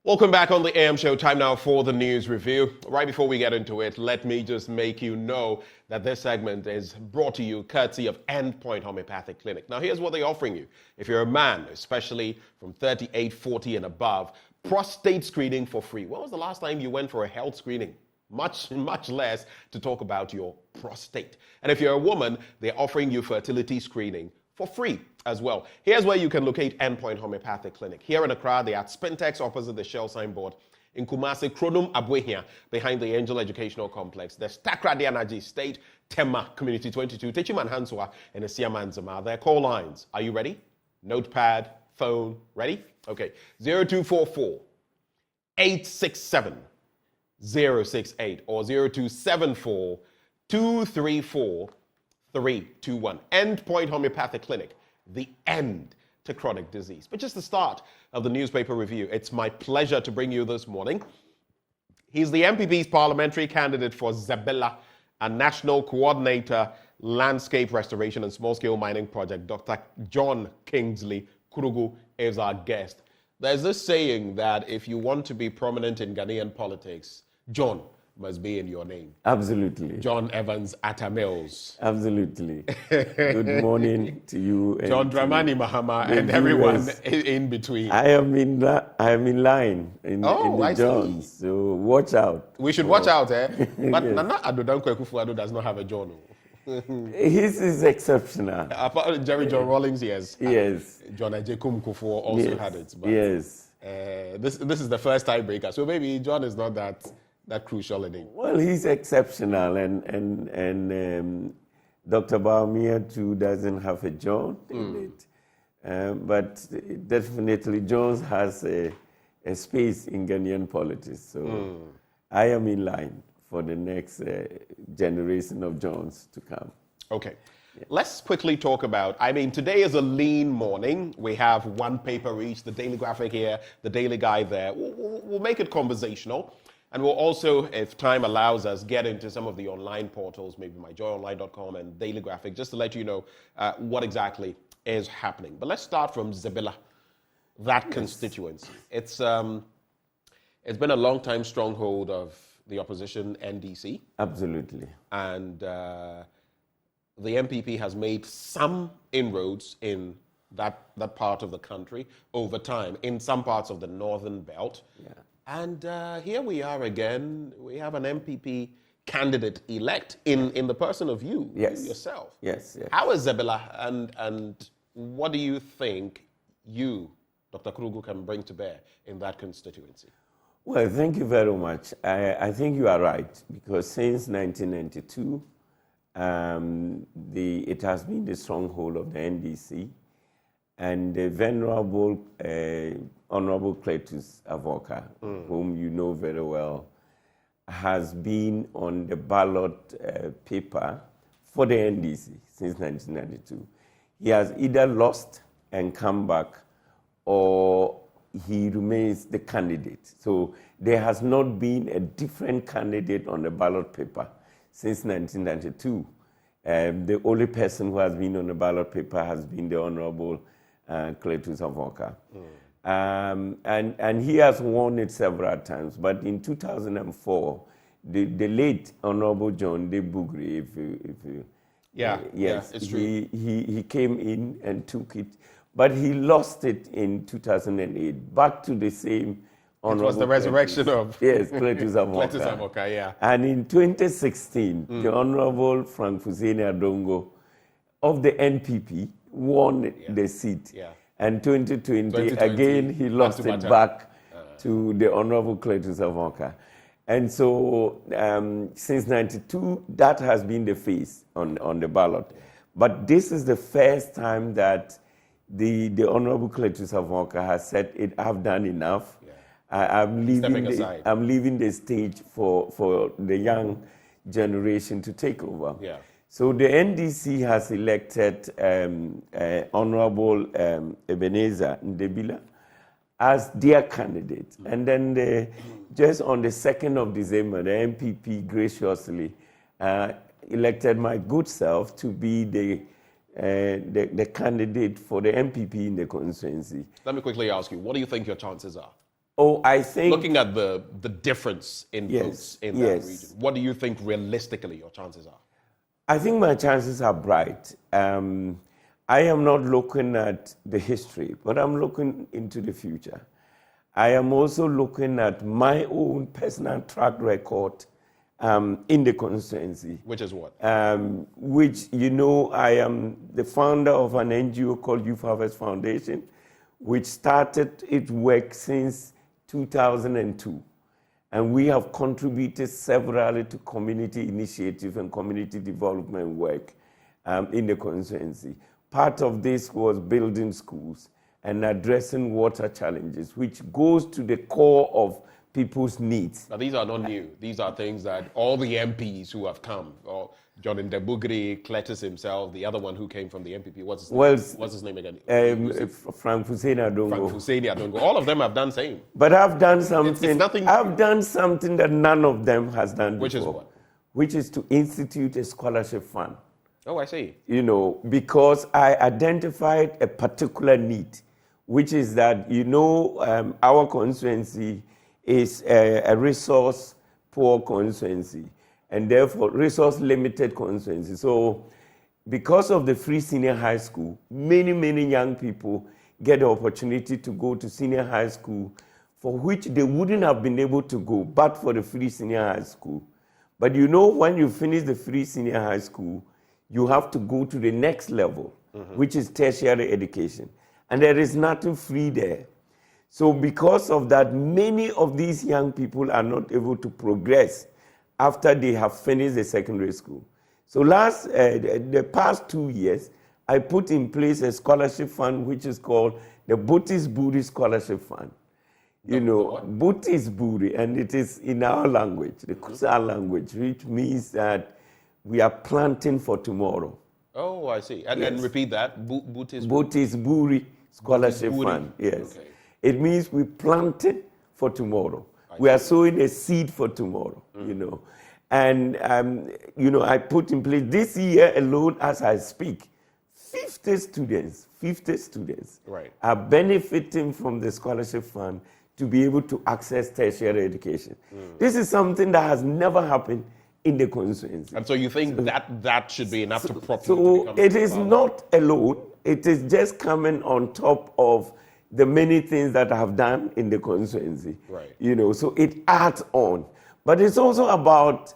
Welcome back on the AM show. Time now for the news review. Right before we get into it, let me just make you know that this segment is brought to you courtesy of Endpoint Homeopathic Clinic. Now, here's what they're offering you. If you're a man, especially from 38, 40 and above, prostate screening for free. When was the last time you went for a health screening? Much less to talk about your prostate. And if you're a woman, they're offering you fertility screening for free as well. Here's where you can locate Endpoint Homeopathic Clinic. Here in Accra, they are at Spintex opposite the Shell signboard. In Kumasi, Kronum Abuehia, behind the Angel Educational Complex. There's Takrady Energy State, Tema Community 22, Techiman Hanswa, and Siaman Zama. Their call lines. Are you ready? Notepad, phone, ready? Okay. 0244 867 068 or 0274 234 321. Endpoint Homeopathic Clinic, the end to chronic disease. But just the start of the newspaper review, it's my pleasure to bring you this morning. He's the MPP's parliamentary candidate for Zabela, a national coordinator, landscape restoration and small-scale mining project. Dr. John Kingsley Kurugu is our guest. There's this saying that if you want to be prominent in Ghanaian politics, John must be in your name. Absolutely. John Evans Atta Mills. Absolutely. Good morning to you. And John Dramani Mahama and everyone in between. I am in line in the Johns, so watch out. We should watch out, eh? But yes. Nana Adodankwa Akufo-Addo does not have a John. His is exceptional. Apart Jerry John Rawlings, yes. Yes. John Ajekum Kufuor also had it. But, yes. This is the first tiebreaker, so maybe John is not that crucial in it. Well, he's exceptional, and Dr. Baumia too doesn't have a John in it. But definitely Jones has a space in Ghanaian politics. So I am in line for the next generation of Johns to come. Okay. Yeah. Let's quickly talk about, today is a lean morning. We have one paper each, the Daily Graphic here, the Daily Guide there. We'll make it conversational. And we'll also, if time allows us, get into some of the online portals, maybe myjoyonline.com and Daily Graphic, just to let you know what exactly is happening. But let's start from Zabela, that constituency. It's been a long-time stronghold of the opposition NDC. Absolutely. And the MPP has made some inroads in that part of the country over time, in some parts of the northern belt. Yeah. And here we are again. We have an MPP candidate elect in the person of you, yourself. Yes, yes. How is Zabela, and what do you think you, Dr. Kurugu, can bring to bear in that constituency? Well, thank you very much. I think you are right, because since 1992, it has been the stronghold of the NDC, and the venerable Honorable Cletus Avoka, whom you know very well, has been on the ballot paper for the NDC since 1992. He has either lost and come back, or he remains the candidate. So there has not been a different candidate on the ballot paper since 1992. The only person who has been on the ballot paper has been the Honorable Cletus Avoka. And he has won it several times. But in 2004, the late Honorable John De Bugri, it's true. He came in and took it, but he lost it in 2008, back to the same Honorable. It was the resurrection of Cletus Avoka. Cletus Avoka, yeah. And in 2016, the Honorable Frank Fuseni Adongo of the NPP won the seat. Yeah. And 2020, again, he lost it back to the Honorable Cletus Avoka. And so since 92, that has been the face on the ballot. But this is the first time that the Honorable Cletus Avoka has said, I've done enough. Yeah. I'm leaving the stage for the young generation to take over. Yeah. So the NDC has elected Honorable Ebenezer Ndebila as their candidate. And then just on the 2nd of December, the MPP graciously elected my good self to be the candidate for the MPP in the constituency. Let me quickly ask you, what do you think your chances are? Oh, I think... Looking at the difference in votes in that region, what do you think realistically your chances are? I think my chances are bright. I am not looking at the history, but I'm looking into the future. I am also looking at my own personal track record in the constituency. Which is what? Which, you know, I am the founder of an NGO called Youth Harvest Foundation, which started its work since 2002. And we have contributed severally to community initiative and community development work in the constituency. Part of this was building schools and addressing water challenges, which goes to the core of people's needs. Now, these are not new. These are things that all the MPs who have come, or John Ndebugri, Cletus himself, the other one who came from the MPP, what's his name again? Frank Hussein Adongo. Frank Hussein Adongo. All of them have done same. But I've done something. It's nothing. I've done something that none of them has done before. Which is what? Which is to institute a scholarship fund. Oh, I see. You know, because I identified a particular need, which is that, you know, our constituency is a resource poor constituency and therefore resource limited constituency. So because of the free senior high school, many young people get the opportunity to go to senior high school for which they wouldn't have been able to go but for the free senior high school. But you know, when you finish the free senior high school, you have to go to the next level, which is tertiary education. And there is nothing free there. So because of that, many of these young people are not able to progress after they have finished the secondary school. So the past 2 years, I put in place a scholarship fund which is called the Butis Buri Scholarship Fund. You know, Butis Buri, and it is in our language, the Kusa language, which means that we are planting for tomorrow. Oh, I see. And repeat that. Butis Buri Scholarship Fund. Yes. Okay. It means we planted for tomorrow. We are sowing a seed for tomorrow, you know. And, you know, I put in place this year alone as I speak, 50 students are benefiting from the scholarship fund to be able to access tertiary education. This is something that has never happened in the constituency. And so you think that should be enough to prop you? So it is not alone. It is just coming on top of the many things that I have done in the constituency. Right. You know, so it adds on. But it's also about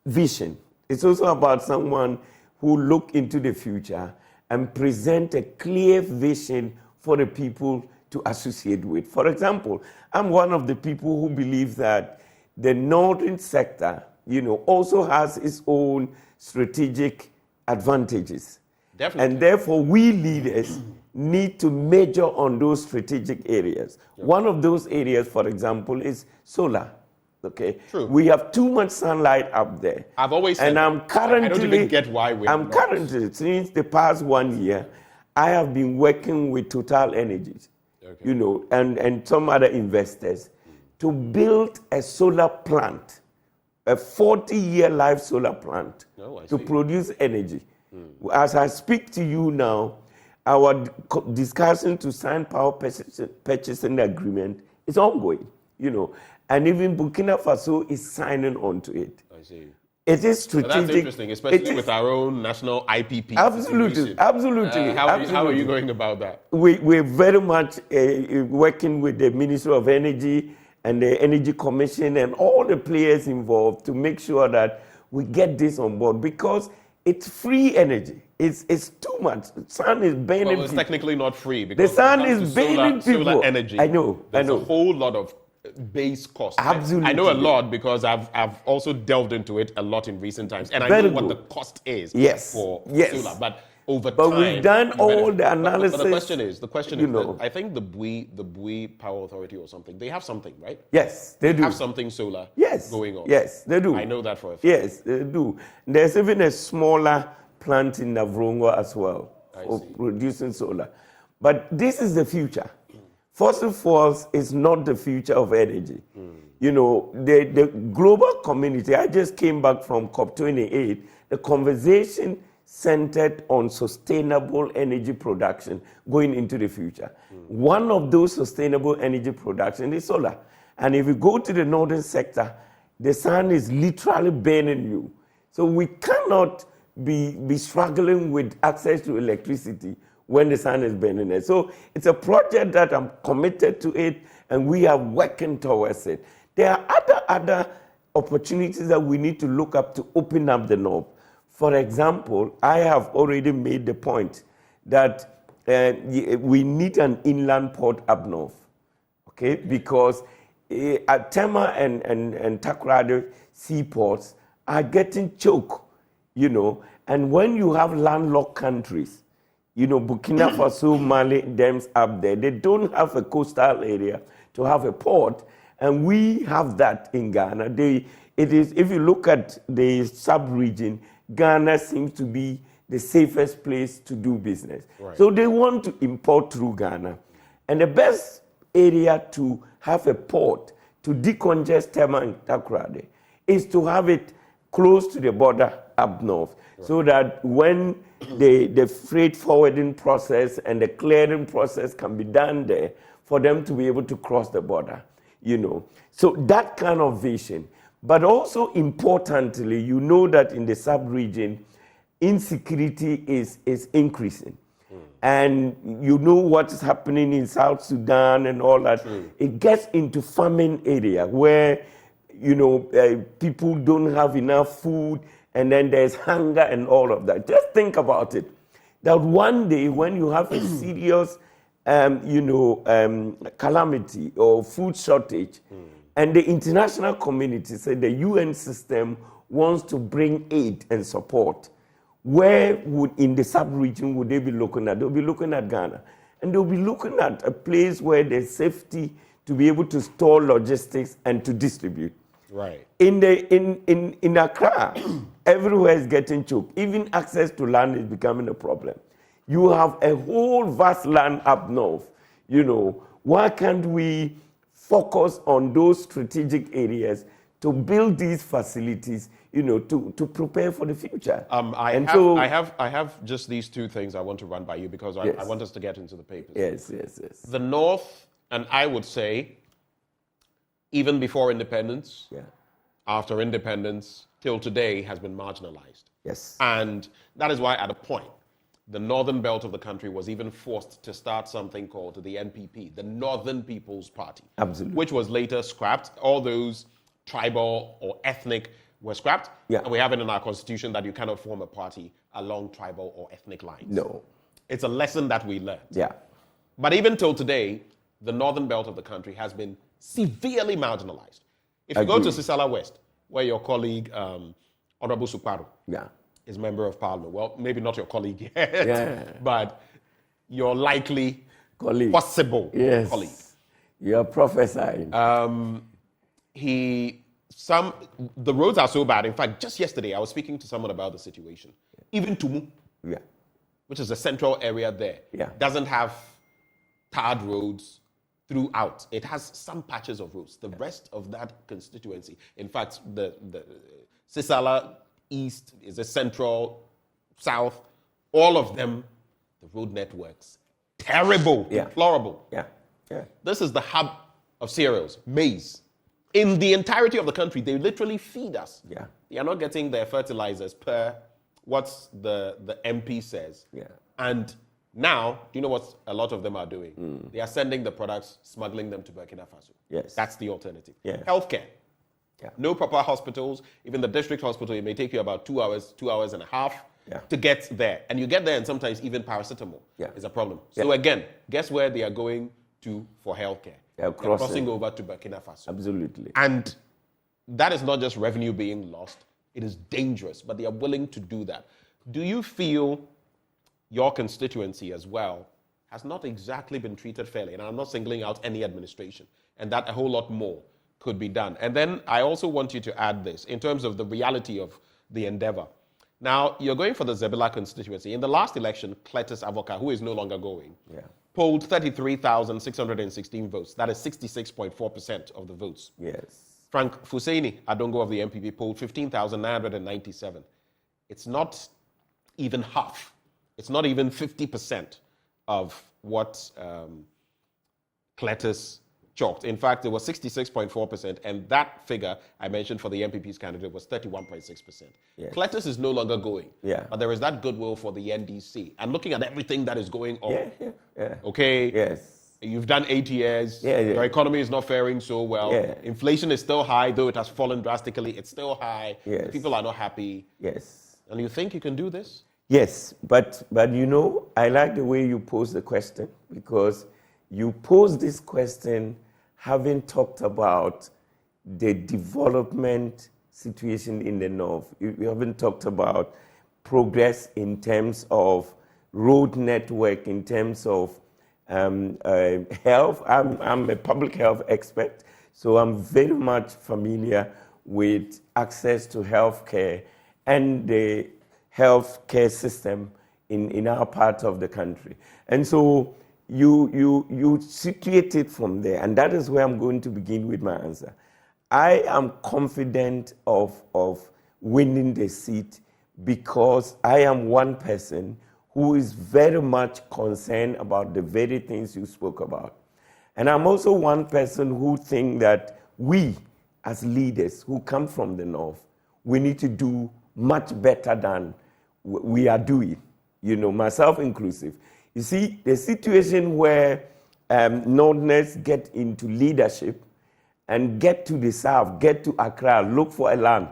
vision. It's also about someone who look into the future and present a clear vision for the people to associate with. For example, I'm one of the people who believe that the northern sector, you know, also has its own strategic advantages. Definitely. And therefore, we leaders need to major on those strategic areas. Yep. One of those areas, for example, is solar. Okay. True. We have too much sunlight up there. I've always said, and I'm currently, I don't even get why we're I'm currently, since the past 1 year, I have been working with Total Energies, you know, and some other investors to build a solar plant, a 40-year life solar plant to produce energy. As I speak to you now, our discussion to sign power purchasing agreement is ongoing, you know, and even Burkina Faso is signing on to it. I see. It is strategic. Well, that's interesting, especially with our own national IPP. Absolutely. How are you going about that? We're very much working with the Ministry of Energy and the Energy Commission and all the players involved to make sure that we get this on board, because it's free energy. It's too much. The sun is burning people. Well, it's technically not free, because the sun is burning people. Solar energy. I know. There's a whole lot of base cost. Absolutely. I know a lot because I've also delved into it a lot in recent times, and I know what the cost is for solar. But over time, we've done all the analysis. But the question is, that I think the Bui Power Authority or something, they have something, right? Yes, they do. Have something solar going on. Yes, they do. I know that for a fact. Yes, they do. There's even a smaller plant in Navrongo as well for producing solar. But this is the future. Fossil fuels is not the future of energy. You know, the global community, I just came back from COP28, the conversation centered on sustainable energy production going into the future. One of those sustainable energy production is solar. And if you go to the northern sector, the sun is literally burning you. So we cannot be struggling with access to electricity when the sun is burning it. So it's a project that I'm committed to it, and we are working towards it. There are other opportunities that we need to look up to open up the knob. For example, I have already made the point that we need an inland port up north, okay? Because at Tema and Takoradi seaports are getting choked, you know, and when you have landlocked countries, you know, Burkina Faso, Mali, them's up there, they don't have a coastal area to have a port, and we have that in Ghana. If you look at the sub-region, Ghana seems to be the safest place to do business. Right. So they want to import through Ghana. And the best area to have a port to decongest Tema and Takoradi is to have it close to the border up north, right, so that when the freight forwarding process and the clearing process can be done there for them to be able to cross the border, you know. So that kind of vision. But also importantly, you know that in the sub-region, insecurity is increasing. And you know what's happening in South Sudan and all that. It gets into famine area where, you know, people don't have enough food, and then there's hunger and all of that. Just think about it. That one day when you have a serious, calamity or food shortage, and the international community said the UN system wants to bring aid and support, where would, in the sub-region, would they be looking at? They'll be looking at Ghana. And they'll be looking at a place where there's safety to be able to store logistics and to distribute. Right. In Accra, everywhere is getting choked. Even access to land is becoming a problem. You have a whole vast land up north. You know, why can't we focus on those strategic areas to build these facilities, you know, to prepare for the future? I have just these two things I want to run by you because I want us to get into the papers. Yes. The North, and I would say, even before independence, after independence, till today, has been marginalized. Yes. And that is why, at a point, the northern belt of the country was even forced to start something called the NPP, the Northern People's Party. Absolutely. Which was later scrapped. All those tribal or ethnic were scrapped. Yeah. And we have it in our constitution that you cannot form a party along tribal or ethnic lines. No. It's a lesson that we learned. Yeah. But even till today, the northern belt of the country has been severely marginalized. If you go to Sisala West, where your colleague, Honorable Sukwaru, is member of parliament, well, maybe not your colleague yet, but your likely possible colleague. You're prophesying. The roads are so bad. In fact, just yesterday, I was speaking to someone about the situation. Even Tumu, which is a central area there, doesn't have tarred roads throughout. It has some patches of roads. The rest of that constituency, in fact, the Sisala East is a central, south, all of them, the road networks, terrible, deplorable. This is the hub of cereals, maize. In the entirety of the country, they literally feed us. They are not getting their fertilizers per what the MP says. And now, do you know what a lot of them are doing? They are sending the products, smuggling them to Burkina Faso. That's the alternative. Healthcare. No proper hospitals. Even the district hospital, it may take you about 2 hours and a half to get there. And you get there and sometimes even paracetamol is a problem. So again, guess where they are going to for healthcare? They're crossing over to Burkina Faso. Absolutely. And that is not just revenue being lost. It is dangerous, but they are willing to do that. Do you feel your constituency as well has not exactly been treated fairly? And I'm not singling out any administration, and that a whole lot more could be done. And then I also want you to add this in terms of the reality of the endeavor. Now, you're going for the Zebula constituency. In the last election, Cletus Avoka, who is no longer going, polled 33,616 votes. That is 66.4% of the votes. Frank Fuseni Adongo of the MPP polled 15,997. It's not even half. It's not even 50% of what Cletus chalked. In fact, it was 66.4%, and that figure I mentioned for the MPP's candidate was 31.6%. Yes. Cletus is no longer going, Yeah. but there is that goodwill for the NDC. And looking at everything that is going on, Yeah. okay, Yes. you've done 8 years, Yeah. your economy is not faring so well, Yeah. inflation is still high, though it has fallen drastically, it's still high, Yes. people are not happy, Yes. and you think you can do this? Yes, but you know, I like the way you pose the question, because you pose this question having talked about the development situation in the North. You haven't talked about progress in terms of road network, in terms of health. I'm a public health expert, so I'm very much familiar with access to health care and the health care system in our part of the country. And so you situate it from there, and that is where I'm going to begin with my answer. I am confident of winning the seat because I am one person who is very much concerned about the very things you spoke about. And I'm also one person who thinks that we, as leaders who come from the North, we need to do much better than we are doing, you know, myself inclusive. You see, the situation where Northerners get into leadership and get to the South, get to Accra, look for a land,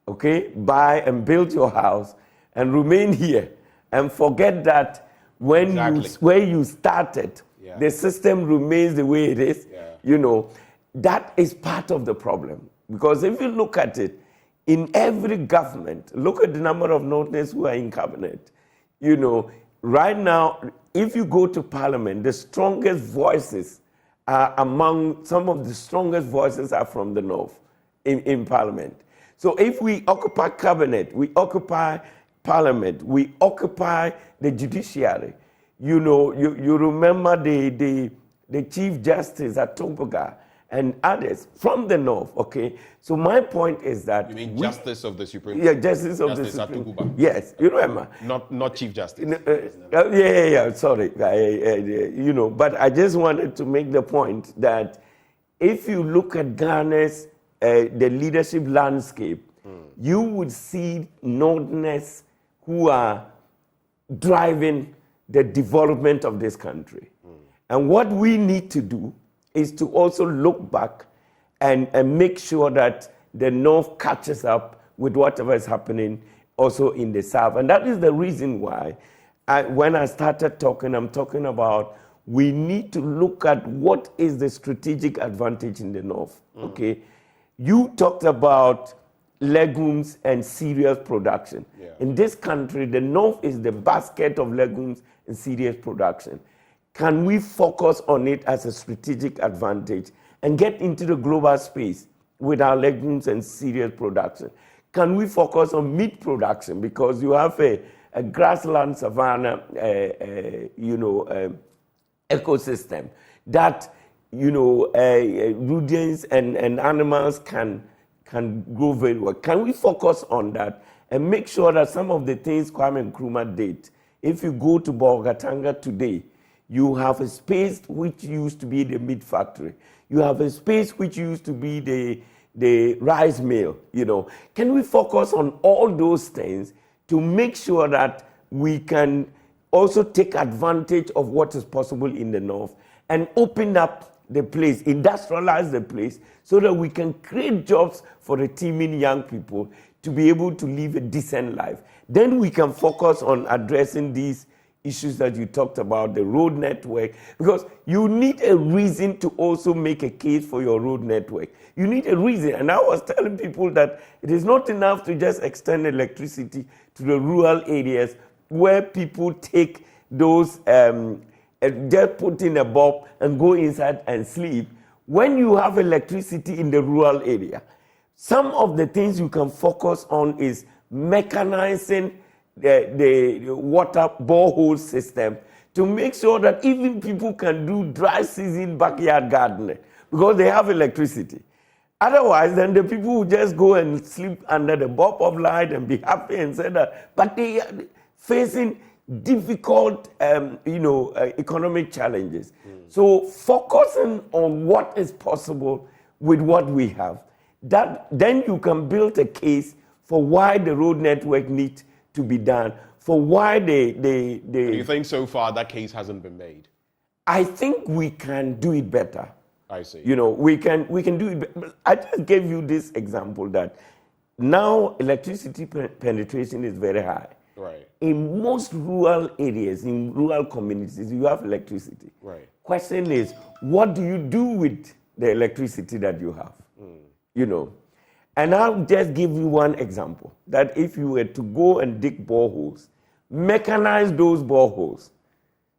okay, buy and build your house and remain here and forget that when where you started, the system remains the way it is, you know, that is part of the problem. Because if you look at it, in every government, look at the number of Northerners who are in cabinet. You know, right now, if you go to parliament, the strongest voices are among some of the strongest voices are from the North in parliament. So if we occupy cabinet, we occupy parliament, we occupy the judiciary. You know, you remember the Chief Justice at Tobago and others from the North, okay? So my point is that... You mean Justice of the Supreme Court? Yeah, Justice of the Supreme Court. Yes, you remember. Not Chief Justice. Sorry. You know, but I just wanted to make the point that if you look at Ghana's, the leadership landscape, you would see Northerners who are driving the development of this country. And what we need to do is to also look back and make sure that the North catches up with whatever is happening also in the South. And that is the reason why when I started talking, I'm talking about we need to look at what is the strategic advantage in the North, okay? You talked about legumes and cereals production. In this country, the North is the basket of legumes and cereals production. Can we focus on it as a strategic advantage and get into the global space with our legumes and cereal production? Can we focus on meat production because you have a grassland savanna, ecosystem that, rodents and animals can grow very well? Can we focus on that and make sure that some of the things Kwame Nkrumah did, if you go to Bolgatanga today, you have a space which used to be the meat factory. You have a space which used to be the rice mill, Can we focus on all those things to make sure that we can also take advantage of what is possible in the North and open up the place, industrialize the place so that we can create jobs for the teeming young people to be able to live a decent life? Then we can focus on addressing these issues that you talked about, the road network, because you need a reason to also make a case for your road network. You need a reason. And I was telling people that it is not enough to just extend electricity to the rural areas where people take those, just put in a bulb and go inside and sleep. When you have electricity in the rural area, some of the things you can focus on is mechanizing the water borehole system to make sure that even people can do dry season backyard gardening because they have electricity. Otherwise, then the people will just go and sleep under the bulb of light and be happy and say that. But facing difficult, economic challenges. So focusing on what is possible with what we have, then you can build a case for why the road network needs to be done, for why Do you think so far that case hasn't been made? I think we can do it better. I see. We can do it. I just gave you this example that now electricity penetration is very high. Right. In most rural areas, in rural communities, you have electricity. Right. Question is, what do you do with the electricity that you have? And I'll just give you one example, that if you were to go and dig boreholes, mechanize those boreholes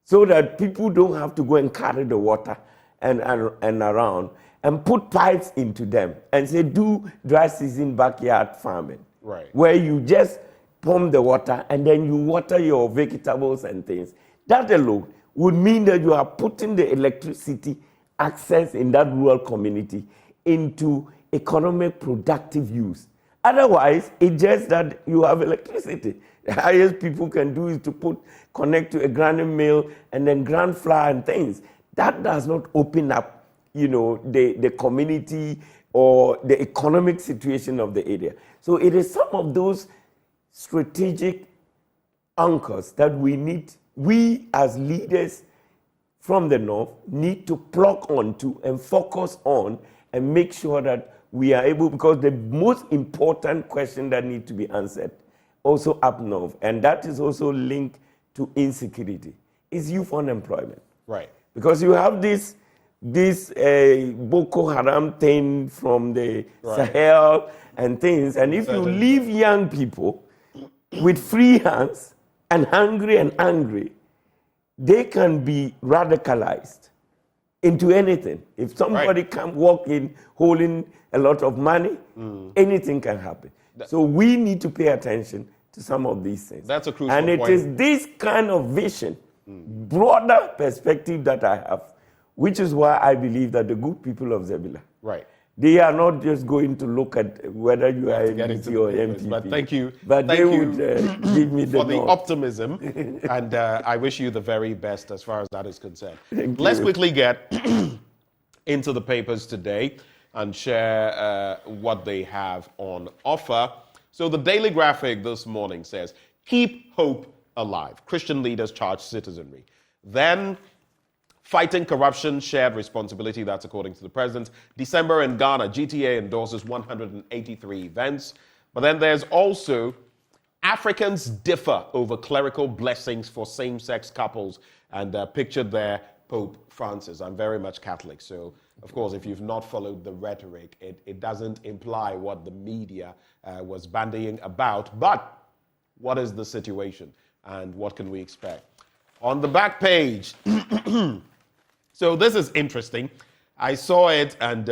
so that people don't have to go and carry the water and around, and put pipes into them and say, do dry season backyard farming. Right. Where you just pump the water and then you water your vegetables and things. That alone would mean that you are putting the electricity access in that rural community into economic productive use. Otherwise, it's just that you have electricity. The highest people can do is to connect to a grinding mill and then grind flour and things. That does not open up, the community or the economic situation of the area. So it is some of those strategic anchors that we as leaders from the north need to plug onto and focus on and make sure that we are able, because the most important question that needs to be answered also up north, and that is also linked to insecurity, is youth unemployment. Right. Because you have this Boko Haram thing from the Sahel and things, and if you leave young people with free hands and hungry and angry, they can be radicalized into anything. If somebody can walk in holding a lot of money, anything can happen. So we need to pay attention to some of these things. That's a crucial point. And it is this kind of vision, broader perspective that I have, which is why I believe that the good people of Zebula, they are not just going to look at whether you are MPP or MPP. But thank you. They would give me for the optimism, and I wish you the very best as far as that is concerned. Let's quickly get into the papers today and share what they have on offer. So the Daily Graphic this morning says, keep hope alive. Christian leaders charge citizenry. Then, fighting corruption, shared responsibility, that's according to the president. December in Ghana, GTA endorses 183 events. But then there's also Africans differ over clerical blessings for same-sex couples. And pictured there, Pope Francis. I'm very much Catholic, so of course, if you've not followed the rhetoric, it doesn't imply what the media was bandying about. But what is the situation and what can we expect? On the back page, so this is interesting. I saw it and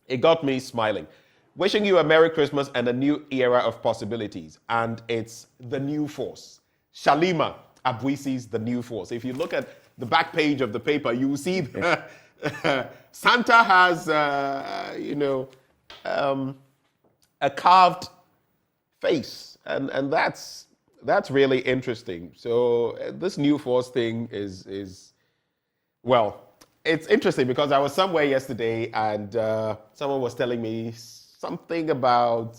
it got me smiling. Wishing you a Merry Christmas and a new era of possibilities. And it's the new force. Shalima Abuisi's The New Force. If you look at the back page of the paper, you will see that Santa has, a carved face. And that's really interesting. So this new force thing is well, it's interesting because I was somewhere yesterday and someone was telling me something about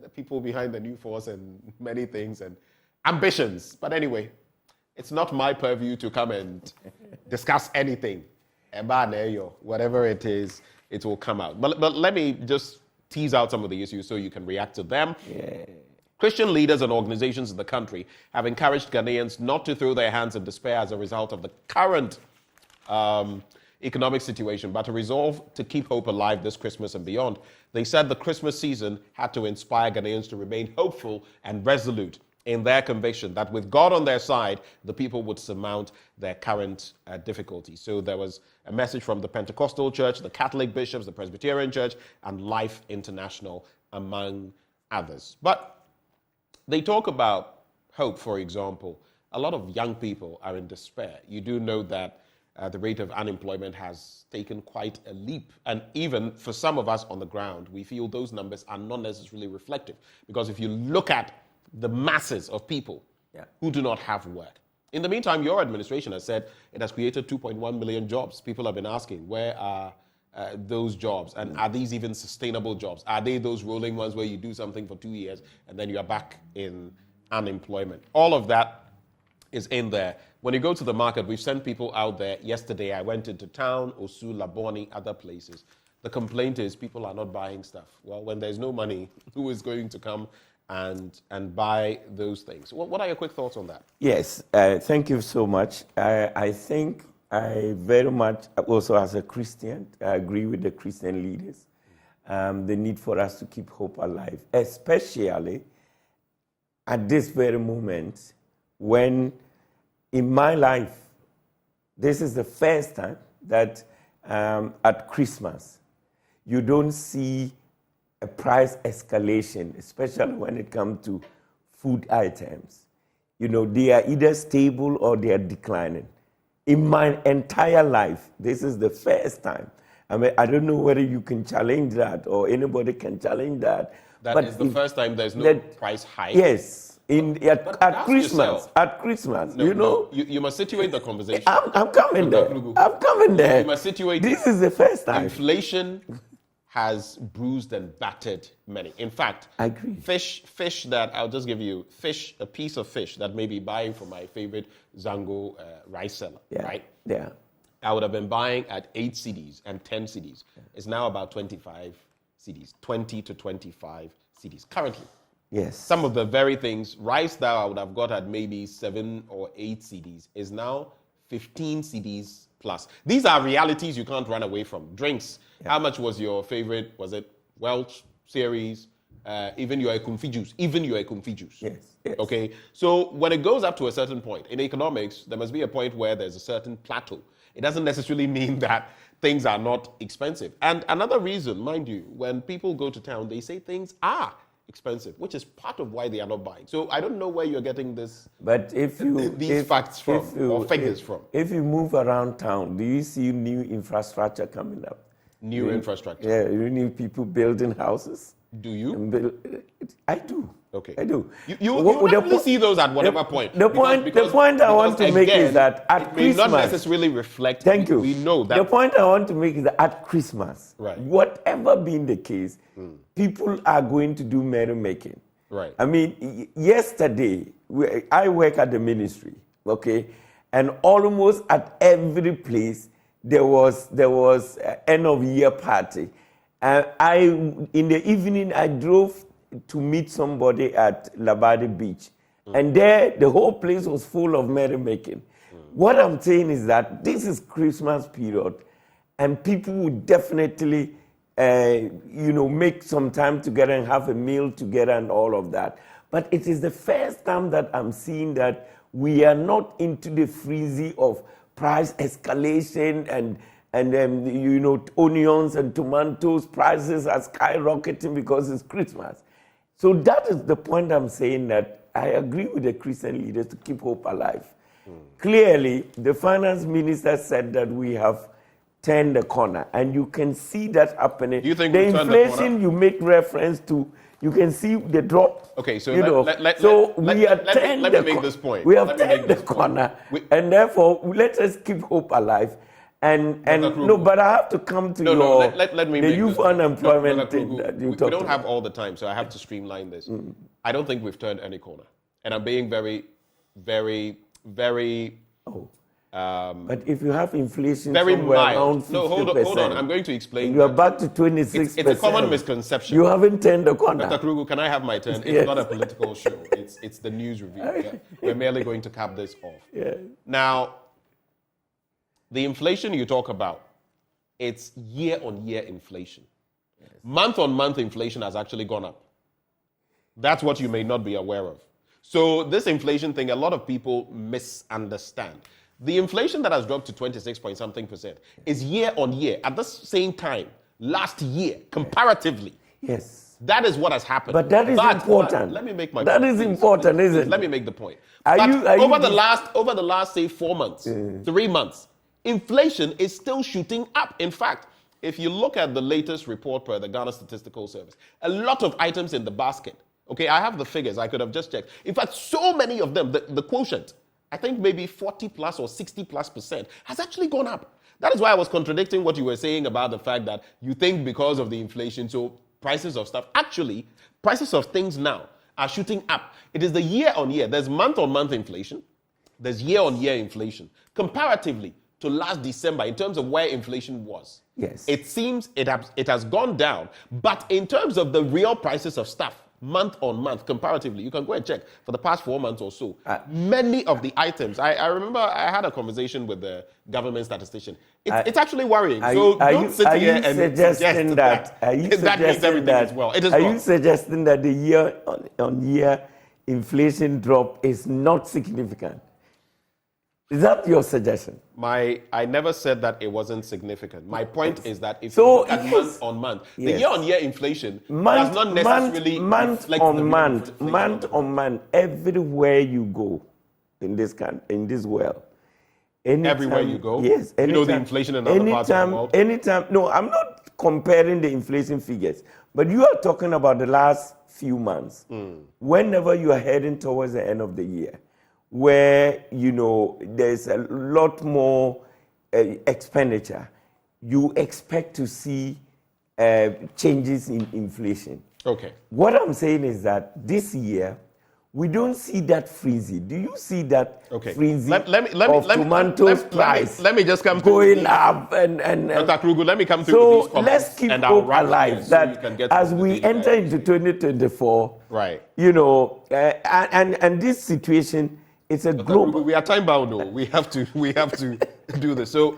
the people behind the new force and many things and ambitions. But anyway, it's not my purview to come and discuss anything. Whatever it is, it will come out. But let me just tease out some of the issues so you can react to them. Yeah. Christian leaders and organizations in the country have encouraged Ghanaians not to throw their hands in despair as a result of the current economic situation, but to resolve to keep hope alive this Christmas and beyond. They said the Christmas season had to inspire Ghanaians to remain hopeful and resolute in their conviction that with God on their side, the people would surmount their current difficulties. So there was a message from the Pentecostal Church, the Catholic bishops, the Presbyterian Church, and Life International, among others. But they talk about hope, for example. A lot of young people are in despair. You do know that the rate of unemployment has taken quite a leap. And even for some of us on the ground, we feel those numbers are not necessarily reflective. Because if you look at the masses of people who do not have work. In the meantime, your administration has said it has created 2.1 million jobs. People have been asking, where are those jobs? And are these even sustainable jobs? Are they those rolling ones where you do something for 2 years and then you are back in unemployment? All of that is in there. When you go to the market, we've sent people out there. Yesterday, I went into town, Osu, Laboni, other places. The complaint is people are not buying stuff. Well, when there's no money, who is going to come and buy those things? What are your quick thoughts on that? Yes, thank you so much. I think I very much, also as a Christian, I agree with the Christian leaders. The need for us to keep hope alive, especially at this very moment when in my life, this is the first time that at Christmas, you don't see a price escalation, especially when it comes to food items. You know, they are either stable or they are declining. In my entire life, this is the first time. I mean, I don't know whether you can challenge that or anybody can challenge that. That is the first time there's no price hike. Yes. At Christmas, no, you know. No, you must situate the conversation. I'm coming there. I'm coming there. You must situate. This is the first time. Inflation has bruised and battered many. In fact, I agree. Fish that I'll just give you a piece of fish that maybe buying from my favorite Zango rice seller, right? Yeah. I would have been buying at 8 cedis and 10 cedis. It's now about 25 cedis, 20 to 25 cedis currently. Yes. Some of the very things, rice that I would have got at maybe 7 or 8 cedis is now 15 cedis plus. These are realities you can't run away from. Drinks. How much was your favorite? Was it Welch series? Even your Ekumfi juice. Yes. Okay. So when it goes up to a certain point in economics, there must be a point where there's a certain plateau. It doesn't necessarily mean that things are not expensive. And another reason, mind you, when people go to town, they say things are expensive, which is part of why they are not buying. So I don't know where you're getting this. But these facts from or figures from. If you move around town, do you see new infrastructure coming up? New infrastructure. Yeah, you need people building houses. Do you? I do. Okay. I do. You definitely see those at whatever point. The point I want to make is that at Christmas, it may not necessarily reflect. Thank you. We know that. The point I want to make is that at Christmas, right, whatever being the case, people are going to do merrymaking. Right. I mean, yesterday, I work at the ministry, okay, and almost at every place there was end of year party. In the evening, I drove to meet somebody at Labadi Beach. And there, the whole place was full of merrymaking. What I'm saying is that this is Christmas period, and people would definitely, make some time together and have a meal together and all of that. But it is the first time that I'm seeing that we are not into the frenzy of price escalation and onions and tomatoes prices are skyrocketing because it's Christmas. So that is the point I'm saying, that I agree with the Christian leaders to keep hope alive. Clearly, the finance minister said that we have turned the corner, and you can see that happening. Do you think the we've turned the corner? inflation you make reference to, you can see the drop. Okay, so let me make this point. We have turned the corner, and therefore let us keep hope alive. But I have to come to the youth unemployment thing that you talked about. We don't have all the time, so I have to streamline this. I don't think we've turned any corner, and I'm being very, very, very. But if you have inflation very somewhere around 50%, no, hold on. I'm going to explain. You are back to 26%. It's a common misconception. You haven't turned the corner. Dr. Krugu, can I have my turn? It's not a political show. It's the news review. Yeah? We're merely going to cap this off. Yeah. Now, the inflation you talk about, it's year-on-year inflation. Yes. Month-on-month inflation has actually gone up. That's what you may not be aware of. So this inflation thing, a lot of people misunderstand. The inflation that has dropped to 26-point-something% is year-on-year. At the same time, last year, comparatively. Yes. That is what has happened. But that is important. Let me make my point. That is important, isn't it? Let me make the point. Over the last, say, 4 months, 3 months, inflation is still shooting up. In fact, if you look at the latest report per the Ghana Statistical Service, a lot of items in the basket, Okay, I have the figures. I could have just checked. In fact, so many of them, the quotient, I think maybe 40 plus or 60 plus percent has actually gone up. That is why I was contradicting what you were saying about the fact that you think because of the inflation, so prices of stuff, actually, prices of things now are shooting up. It is the year on year. There's month on month inflation. There's year on year inflation. Comparatively to last December, in terms of where inflation was, yes, it seems it has gone down. But in terms of the real prices of stuff, month on month, comparatively, you can go and check for the past 4 months or so. Many of the items, I remember I had a conversation with the government statistician. It's actually worrying. So don't sit here and suggest that that means everything is well. It is Are wrong. you suggesting that the year-on-year inflation drop is not significant? Is that your suggestion? I never said that it wasn't significant. My point is that if you look at month on month, the year-on-year inflation does not necessarily month on month, everywhere you go in this world. Everywhere you go? Yes. You know the inflation in other parts of the world? Anytime. No, I'm not comparing the inflation figures, but you are talking about the last few months. Whenever you are heading towards the end of the year, where, there's a lot more expenditure, you expect to see changes in inflation. Okay. What I'm saying is that this year, we don't see that freezing. Do you see that freezing of tomatoes price? Let me just come going up and Dr. Kruger, let me come through so these comments. Let's keep hope alive that as we enter into 2024, right? And this situation, it's a global. We are time bound, though. We have to do this. So,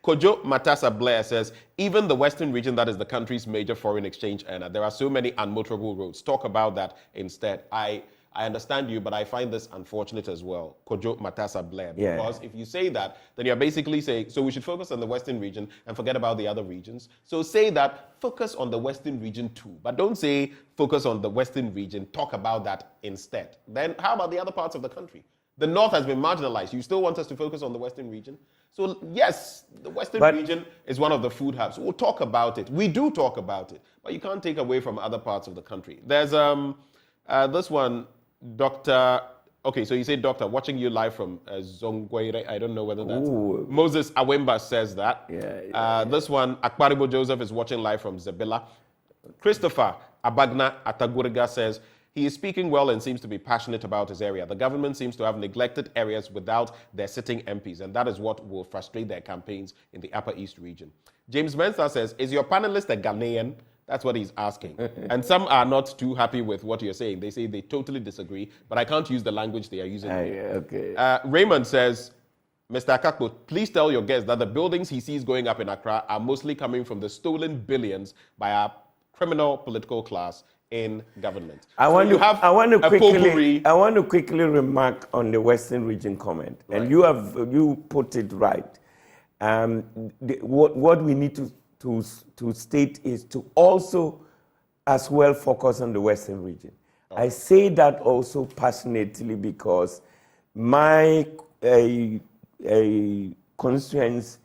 Kojo Matasa Blair says, even the Western region, that is the country's major foreign exchange earner, there are so many unmotorable roads. Talk about that instead. I understand you, but I find this unfortunate as well, Kojo Matasa Blair, because if you say that, then you're basically saying, so we should focus on the Western region and forget about the other regions. So say that, focus on the Western region too, but don't say focus on the Western region, talk about that instead. Then how about the other parts of the country? The North has been marginalized. You still want us to focus on the Western region? So yes, the Western region is one of the food hubs. We'll talk about it. We do talk about it, but you can't take away from other parts of the country. There's this one, Dr. Okay, so you say Doctor, watching you live from Zongweire. I don't know whether that's... Ooh. Moses Awemba says that. Yeah. This one, Akparibo Joseph is watching live from Zebila. Christopher Abagna Ataguriga says, he is speaking well and seems to be passionate about his area. The government seems to have neglected areas without their sitting MPs, and that is what will frustrate their campaigns in the Upper East region. James Mensah says, is your panelist a Ghanaian? That's what he's asking. And some are not too happy with what you're saying. They say they totally disagree, but I can't use the language they are using. Raymond says, Mr. Akakpo, please tell your guests that the buildings he sees going up in Accra are mostly coming from the stolen billions by our criminal political class in government. I want to quickly remark on the Western region comment, and you put it right. What we need to state is to also as well focus on the Western region. I say that also passionately because my constituents,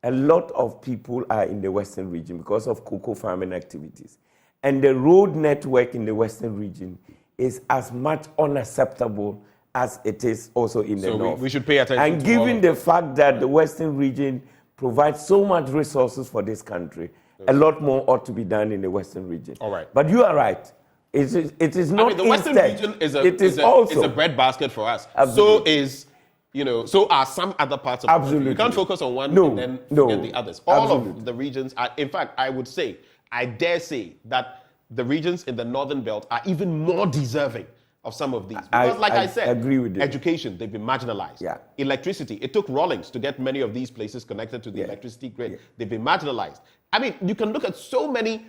a lot of people are in the Western region because of cocoa farming activities. And the road network in the Western region is as much unacceptable as it is also in the North. We should pay attention and to given the fact that the Western region provides so much resources for this country, a lot more ought to be done in the Western region. All right. But you are right. It is not the Western region is a breadbasket for us. Absolutely. So are some other parts of the country. We can't focus on one and then forget the others. All of the regions are, in fact, I dare say that the regions in the Northern Belt are even more deserving of some of these. Because I said, agree with you. Education, they've been marginalized. Yeah. Electricity, it took Rawlings to get many of these places connected to the electricity grid. Yeah. They've been marginalized. I mean, you can look at so many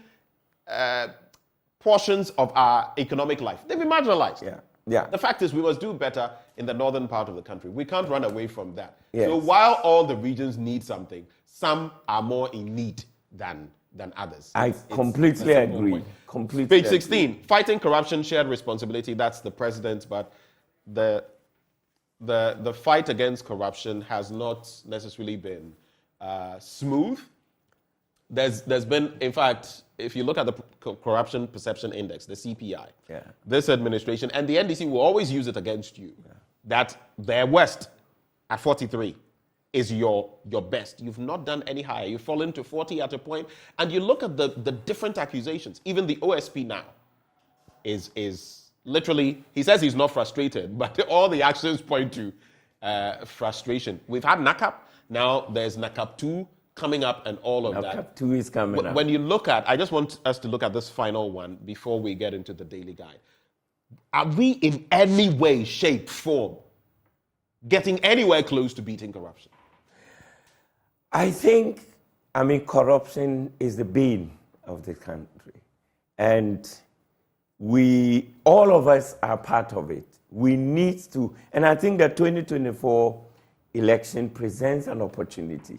portions of our economic life. They've been marginalized. Yeah. The fact is we must do better in the northern part of the country. We can't run away from that. Yes. So while all the regions need something, some are more in need than others. I completely agree. Page 16, fighting corruption, shared responsibility. That's the president, but the fight against corruption has not necessarily been smooth. there's been, in fact, if you look at the Corruption Perception Index, the CPI, Yeah. this administration, and the NDC will always use it against you, that their worst at 43 is your best. You've not done any higher. You've fallen to 40 at a point, and you look at the different accusations. Even the OSP now is literally, he says he's not frustrated, but all the actions point to frustration. We've had NACAP, now there's NACAP 2 coming up and all of that. NACAP 2 is coming up. When you look at, I just want us to look at this final one before we get into the daily guide. Are we in any way, shape, form getting anywhere close to beating corruption? I think, corruption is the bane of the country. And all of us are part of it. We need to, and I think the 2024 election presents an opportunity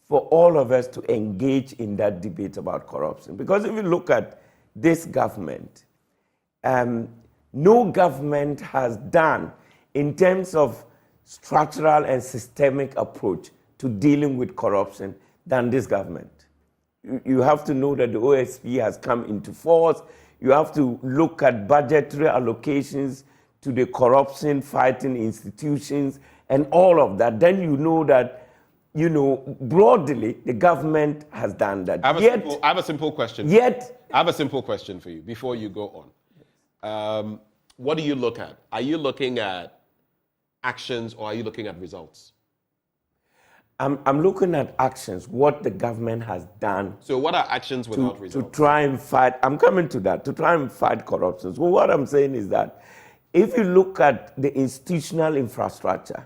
for all of us to engage in that debate about corruption. Because if you look at this government, no government has done in terms of structural and systemic approach to dealing with corruption than this government. You have to know that the OSP has come into force. You have to look at budgetary allocations to the corruption fighting institutions and all of that. Then you know that, broadly, the government has done that. I have a simple question. I have a simple question for you before you go on. What do you look at? Are you looking at actions or are you looking at results? I'm looking at actions, what the government has done. So what are actions without results? To try and fight, I'm coming to that, to try and fight corruption. So what I'm saying is that if you look at the institutional infrastructure,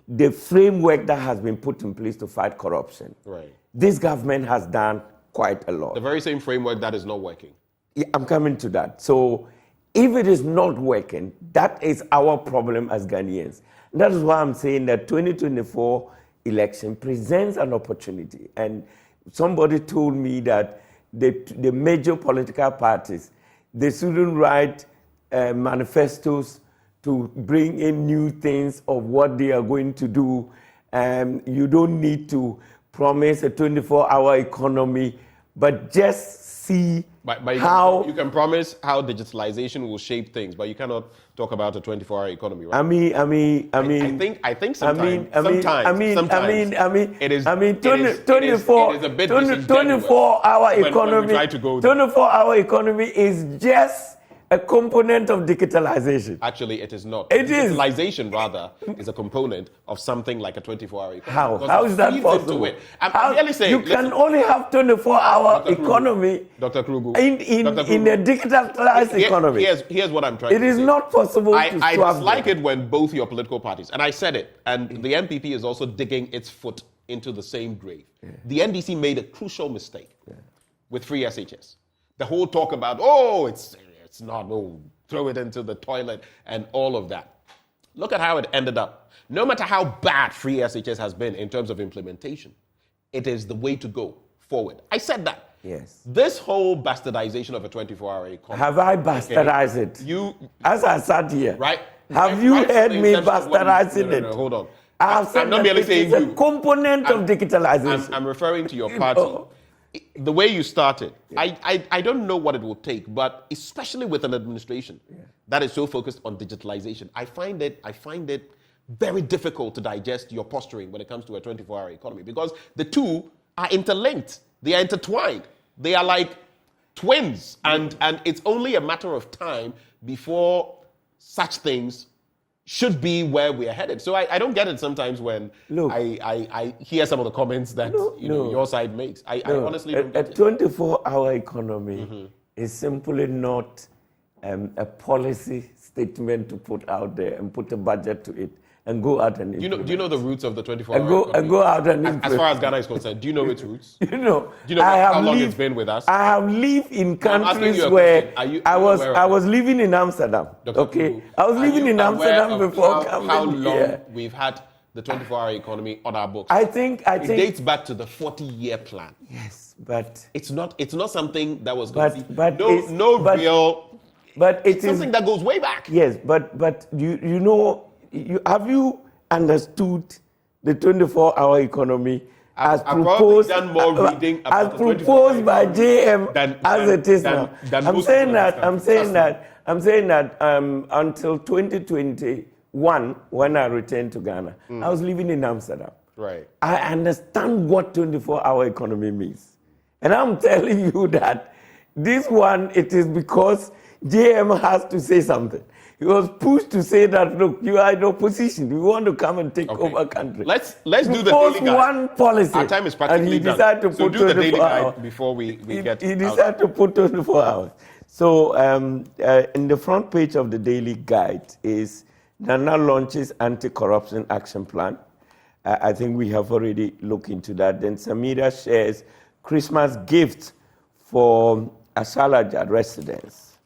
the framework that has been put in place to fight corruption, right, this government has done quite a lot. The very same framework that is not working. Yeah, I'm coming to that. So if it is not working, that is our problem as Ghanaians. That is why I'm saying that 2024 election presents an opportunity. And somebody told me that the major political parties, they shouldn't write manifestos to bring in new things of what they are going to do. You don't need to promise a 24-hour economy, but just see how... You can promise how digitalization will shape things, but you cannot talk about a 24-hour economy, right? I think sometimes it is 24-hour economy. 24-hour economy is just a component of digitalization. Actually, it is not. It is. Digitalization, rather, is a component of something like a 24-hour economy. How is that possible? I'm really saying... You can only have 24-hour economy Dr. Krugu, in a digitalized economy. Here's what I'm trying to say. It is not possible I dislike it when both your political parties, and I said it, and the NPP is also digging its foot into the same grave. Yeah. The NDC made a crucial mistake with free SHS. The whole talk about, it's not, throw it into the toilet and all of that. Look at how it ended up. No matter how bad free SHS has been in terms of implementation, it is the way to go forward. I said that. Yes. This whole bastardization of a 24-hour economy. Have I bastardized it? As I sat here. Right. Have you heard me bastardizing it? No, hold on. I have said that it's a component of digitalization. I'm referring to your party. The way you started, I don't know what it will take, but especially with an administration that is so focused on digitalization, I find it very difficult to digest your posturing when it comes to a 24-hour economy, because the two are interlinked, they are intertwined, they are like twins, and it's only a matter of time before such things should be where we are headed. So I don't get it sometimes when I hear some of the comments that your side makes. I honestly don't get it. A 24-hour economy is simply not a policy statement to put out there and put a budget to it and go out and implement. Do you know the roots of the 24-hour economy? And go out and implement. As far as Ghana is concerned, do you know its roots? Do you know how long it's been with us? I have lived in countries where I was living in Amsterdam. Okay, I was living in Amsterdam before coming how long we've had the 24-hour economy on our books? I think it dates back to the 40-year plan. Yes, but it's not something that was but it's something that goes way back. Yes, but have you understood the 24-hour economy as I've proposed, done more reading as about proposed by JM as it is now. I'm saying that until 2021, when I returned to Ghana, I was living in Amsterdam. Right. I understand what 24-hour economy means. And I'm telling you that this one, it is because JM has to say something. He was pushed to say that, look, you are in opposition. We want to come and take over country. Let's do the daily guide. One policy. Our time is practically and he done. decided to put do the daily 24 hours. guide before we get He decided to put 24 hours. So in the front page of the daily guide is Nana launches anti-corruption action plan. I think we have already looked into that. Then Samira shares Christmas gifts for Asalaja residents.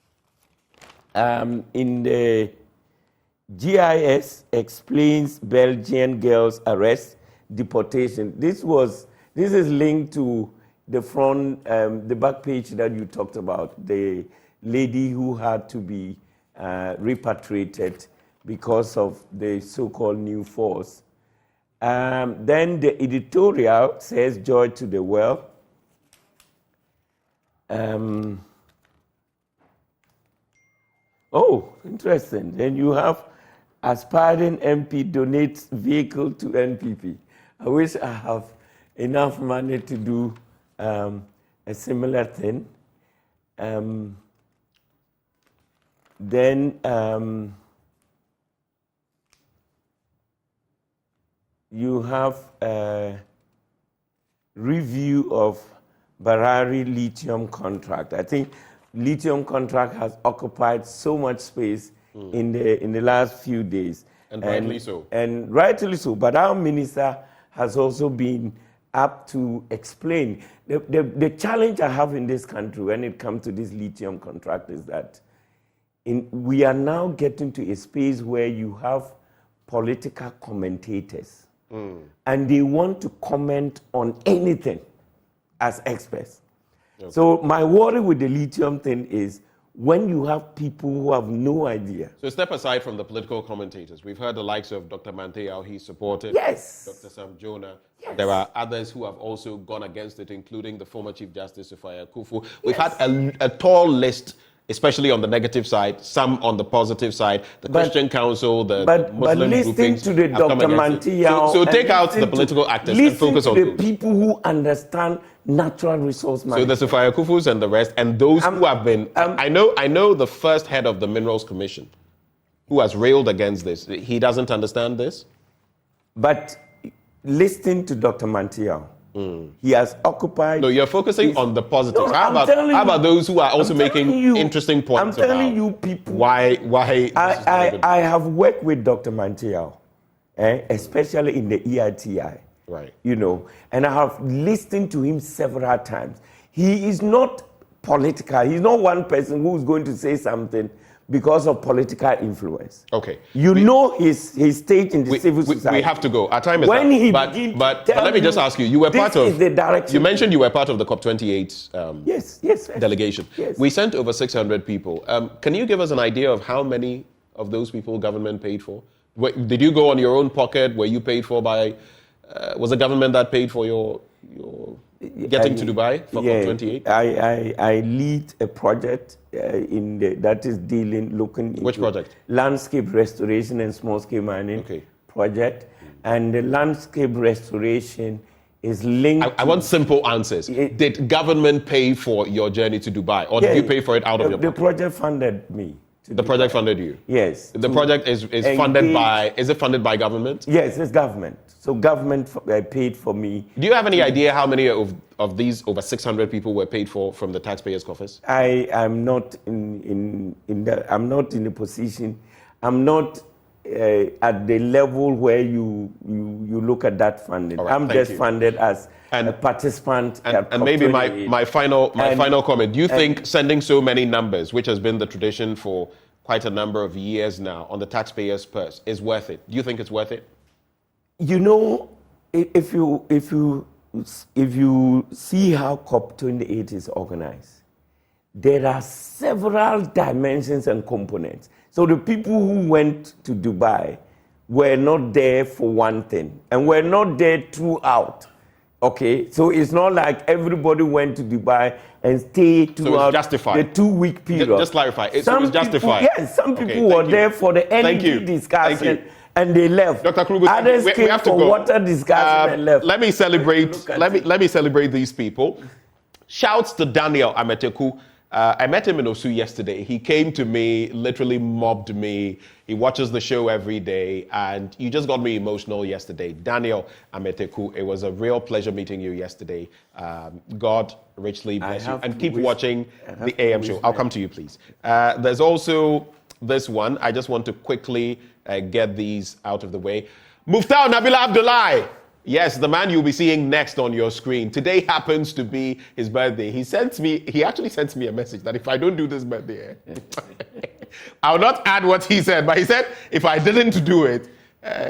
In the GIS explains Belgian girls' arrest, deportation. This is linked to the back page that you talked about, the lady who had to be repatriated because of the so-called new force. Then the editorial says joy to the well. Oh, interesting. Then you have aspiring MP donates vehicle to NPP. I wish I have enough money to do a similar thing. Then you have a review of Barari lithium contract. I think lithium contract has occupied so much space in the last few days. And rightly so. And rightly so. But our minister has also been up to explain. The challenge I have in this country when it comes to this lithium contract is that we are now getting to a space where you have political commentators. And they want to comment on anything as experts. Okay. So my worry with the lithium thing is when you have people who have no idea. So step aside from the political commentators. We've heard the likes of Dr. Manteau, he supported. Yes. Dr. Sam Jonah. Yes. There are others who have also gone against it, including the former Chief Justice Sufaya Kufu. We've had a tall list, especially on the negative side, some on the positive side. The Christian Council, the Muslim groupings to the Dr. Manteau. So take out the political actors and focus on the people who understand natural resource management. So the Sufaya Kufus and the rest, and those who have been. I know the first head of the Minerals Commission, who has railed against this. He doesn't understand this. But listen to Dr. Manteau. He has occupied. No, you're focusing on the positives. How about those who are also making interesting points? I'm telling you, people. Why? I have worked with Dr. Manteau, especially in the EITI. Right. You know, and I have listened to him several times. He is not political. He's not one person who's going to say something because of political influence. Okay. You know his stage in the civil society. We have to go. Our time is up. But let me just ask you, you were part of the direction. You mentioned you were part of the COP28 yes. delegation. Yes. We sent over 600 people. Can you give us an idea of how many of those people government paid for? Did you go on your own pocket? Were you paid for by... was the government that paid for your getting to Dubai for COP28? I lead a project that is looking into which project? Landscape restoration and small-scale mining project. And the landscape restoration is linked. I want simple answers. Did government pay for your journey to Dubai, or did you pay for it out of your pocket? The project funded me. The project funded you? Yes. The project is funded by, is it funded by government? Yes, it's government. So government paid for me. Do you have any idea how many of these over 600 people were paid for from the taxpayers' coffers? I am not in I'm not in a position. I'm not at the level where you look at that funding. Right, I'm just funded as a participant. And maybe my final comment. Do you think sending so many numbers, which has been the tradition for quite a number of years now, on the taxpayers' purse, is worth it? Do you think it's worth it? You know, if you see how COP28 is organized, there are several dimensions and components. So the people who went to Dubai were not there for one thing, and were not there throughout. Okay, so it's not like everybody went to Dubai and stayed throughout the 2-week period. Just clarify. It was justified. Yes, some people were there for the energy discussion and they left. Dr. Kruger, others came have to for go. Water discussion and left. Let me celebrate. Let me celebrate these people. Shouts to Daniel Ameteku. I met him in Osu yesterday. He came to me, literally mobbed me. He watches the show every day, and you just got me emotional yesterday. Daniel Ameteku, it was a real pleasure meeting you yesterday. God richly bless you. And keep watching the AM show. I'll come to you, please. There's also this one. I just want to quickly get these out of the way. Muftau Nabila Abdullahi. Yes, the man you'll be seeing next on your screen. Today happens to be his birthday. He actually sent me a message that if I don't do this birthday, I'll not add what he said, but he said if I didn't do it,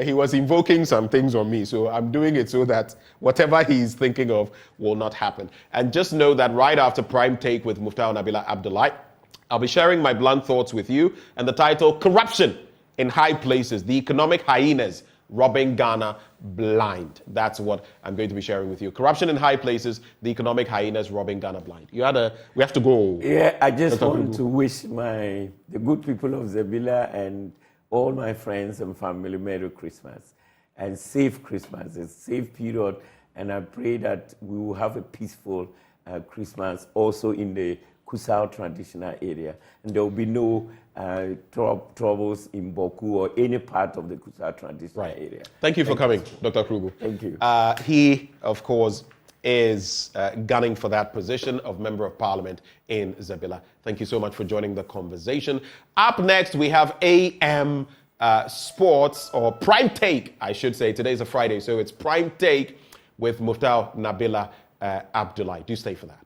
he was invoking some things on me. So I'm doing it so that whatever he's thinking of will not happen. And just know that right after Prime Take with Muftau Nabila Abdullahi, I'll be sharing my blunt thoughts with you and the title, Corruption in High Places, the Economic Hyenas Robbing Ghana Blind. That's what I'm going to be sharing with you. Corruption in high places, the economic hyenas robbing Ghana blind. We have to go. Yeah, I just want to wish the good people of Zebila and all my friends and family Merry Christmas and safe Christmas, a safe period. And I pray that we will have a peaceful Christmas also in the Kusao traditional area. And there will be no troubles in Boku or any part of the Kusao traditional area. Thank you for coming, Dr. Kruger. Thank you. He, of course, is gunning for that position of Member of Parliament in Zebila. Thank you so much for joining the conversation. Up next, we have AM Sports, or Prime Take, I should say. Today's a Friday, so it's Prime Take with Muftau Nabila Abdullahi. Do stay for that.